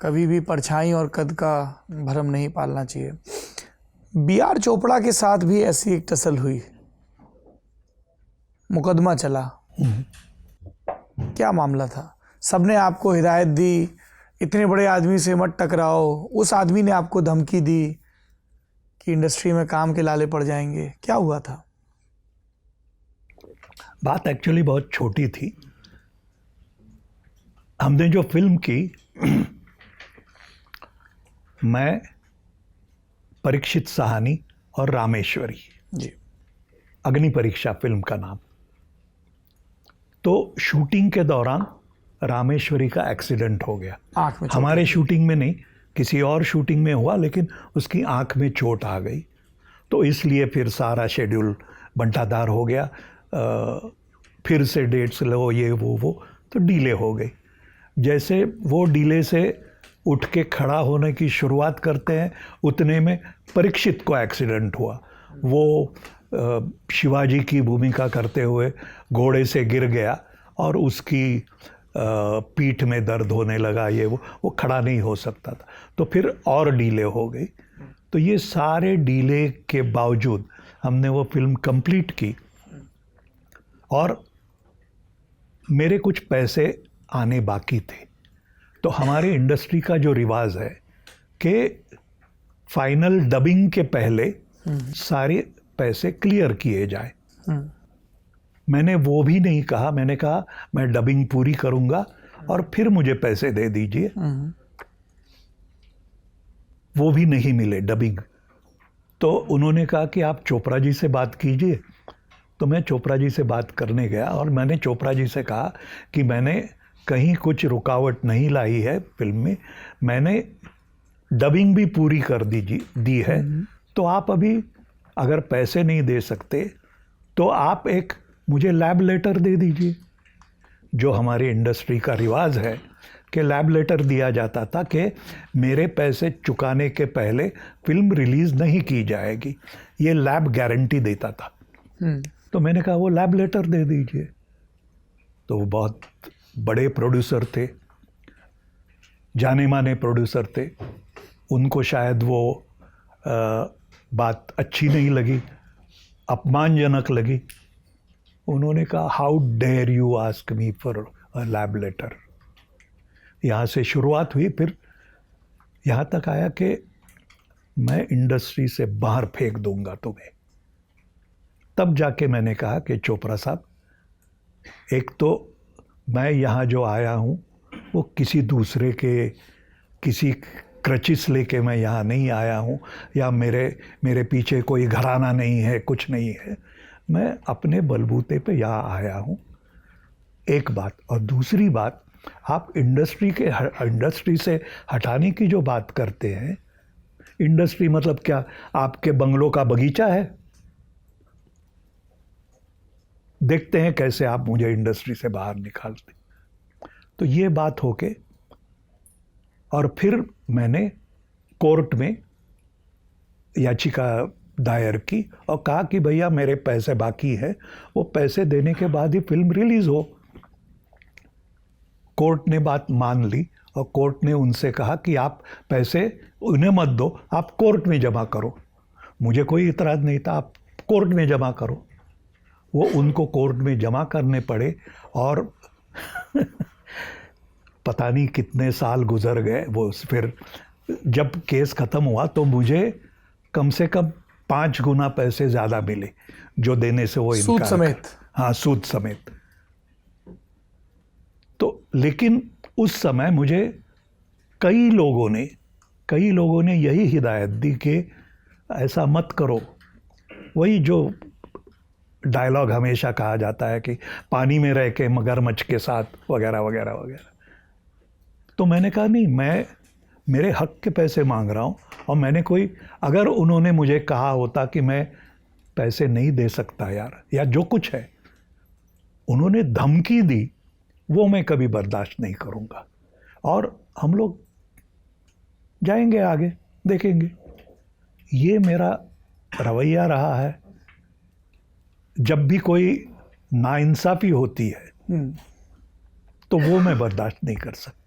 कभी भी परछाई और कद का भ्रम नहीं पालना चाहिए। बी.आर. चोपड़ा के साथ भी ऐसी एक टसल हुई, मुकदमा चला, क्या मामला था? सबने आपको हिदायत दी, इतने बड़े आदमी से मत टकराओ, उस आदमी ने आपको धमकी दी कि इंडस्ट्री में काम के लाले पड़ जाएंगे, क्या हुआ था? बात एक्चुअली बहुत छोटी थी। हमने जो फिल्म की, मैं, परीक्षित साहनी और रामेश्वरी जी। अग्नि परीक्षा फिल्म का नाम। तो शूटिंग के दौरान रामेश्वरी का एक्सीडेंट हो गया। आँख में? हमारे शूटिंग में नहीं, किसी और शूटिंग में हुआ, लेकिन उसकी आँख में चोट आ गई। तो इसलिए फिर सारा शेड्यूल बंटाधार हो गया। फिर से डेट्स लो, ये वो तो डीले हो गई। जैसे वो डीले से उठ के खड़ा होने की शुरुआत करते हैं, उतने में परीक्षित को एक्सीडेंट हुआ। वो शिवाजी की भूमिका करते हुए घोड़े से गिर गया और उसकी पीठ में दर्द होने लगा, ये वो खड़ा नहीं हो सकता था। तो फिर और डीले हो गई। तो ये सारे डीले के बावजूद हमने वो फिल्म कंप्लीट की और मेरे कुछ पैसे आने बाकी थे। तो हमारे इंडस्ट्री का जो रिवाज है कि फाइनल डबिंग के पहले सारे पैसे क्लियर किए जाए। मैंने वो भी नहीं कहा, मैंने कहा मैं डबिंग पूरी करूंगा और फिर मुझे पैसे दे दीजिए। वो भी नहीं मिले डबिंग। तो उन्होंने कहा कि आप चोपड़ा जी से बात कीजिए। तो मैं चोपड़ा जी से बात करने गया और मैंने चोपड़ा जी से कहा कि मैंने कहीं कुछ रुकावट नहीं लाई है फिल्म में, मैंने डबिंग भी पूरी कर दी है। तो आप अभी अगर पैसे नहीं दे सकते तो आप एक मुझे लैब लेटर दे दीजिए। जो हमारी इंडस्ट्री का रिवाज है कि लैब लेटर दिया जाता था कि मेरे पैसे चुकाने के पहले फिल्म रिलीज नहीं की जाएगी, ये लैब गारंटी देता था। तो मैंने कहा वो लैब लेटर दे दीजिए। तो वो बहुत बड़े प्रोड्यूसर थे, जाने माने प्रोड्यूसर थे, उनको शायद वो बात अच्छी नहीं लगी, अपमानजनक लगी। उन्होंने कहा how dare you ask me for a lab letter. यहाँ से शुरुआत हुई, फिर यहाँ तक आया कि मैं इंडस्ट्री से बाहर फेंक दूंगा तुम्हें। तब जाके मैंने कहा कि चोपड़ा साहब, एक तो मैं यहाँ जो आया हूँ वो किसी दूसरे के किसी क्रचिस लेके मैं यहाँ नहीं आया हूँ, या मेरे पीछे कोई घराना नहीं है, कुछ नहीं है। मैं अपने बलबूते पे यहाँ आया हूँ, एक बात। और दूसरी बात, आप इंडस्ट्री से हटाने की जो बात करते हैं, इंडस्ट्री मतलब क्या, आपके बंगलों का बगीचा है? देखते हैं कैसे आप मुझे इंडस्ट्री से बाहर निकालते। तो ये बात होके और फिर मैंने कोर्ट में याचिका दायर की और कहा कि भैया मेरे पैसे बाकी है, वो पैसे देने के बाद ही फिल्म रिलीज हो। कोर्ट ने बात मान ली और कोर्ट ने उनसे कहा कि आप पैसे उन्हें मत दो, आप कोर्ट में जमा करो। मुझे कोई इतराज नहीं था, आप कोर्ट में जमा करो। वो उनको कोर्ट में जमा करने पड़े और पता नहीं कितने साल गुजर गए। वो फिर जब केस ख़त्म हुआ तो मुझे कम से कम 5 गुना पैसे ज़्यादा मिले जो देने से वो सूद समेत। हाँ, सूद समेत। तो लेकिन उस समय मुझे कई लोगों ने यही हिदायत दी कि ऐसा मत करो। वही जो डायलॉग हमेशा कहा जाता है कि पानी में रह के मगरमच्छ के साथ वगैरह वगैरह वगैरह। तो मैंने कहा नहीं, मैं मेरे हक के पैसे मांग रहा हूँ। और मैंने कोई, अगर उन्होंने मुझे कहा होता कि मैं पैसे नहीं दे सकता यार, या जो कुछ है उन्होंने धमकी दी, वो मैं कभी बर्दाश्त नहीं करूँगा। और हम लोग जाएंगे आगे, देखेंगे। ये मेरा रवैया रहा है। जब भी कोई नाइंसाफ़ी होती है तो वो मैं बर्दाश्त नहीं कर सकता।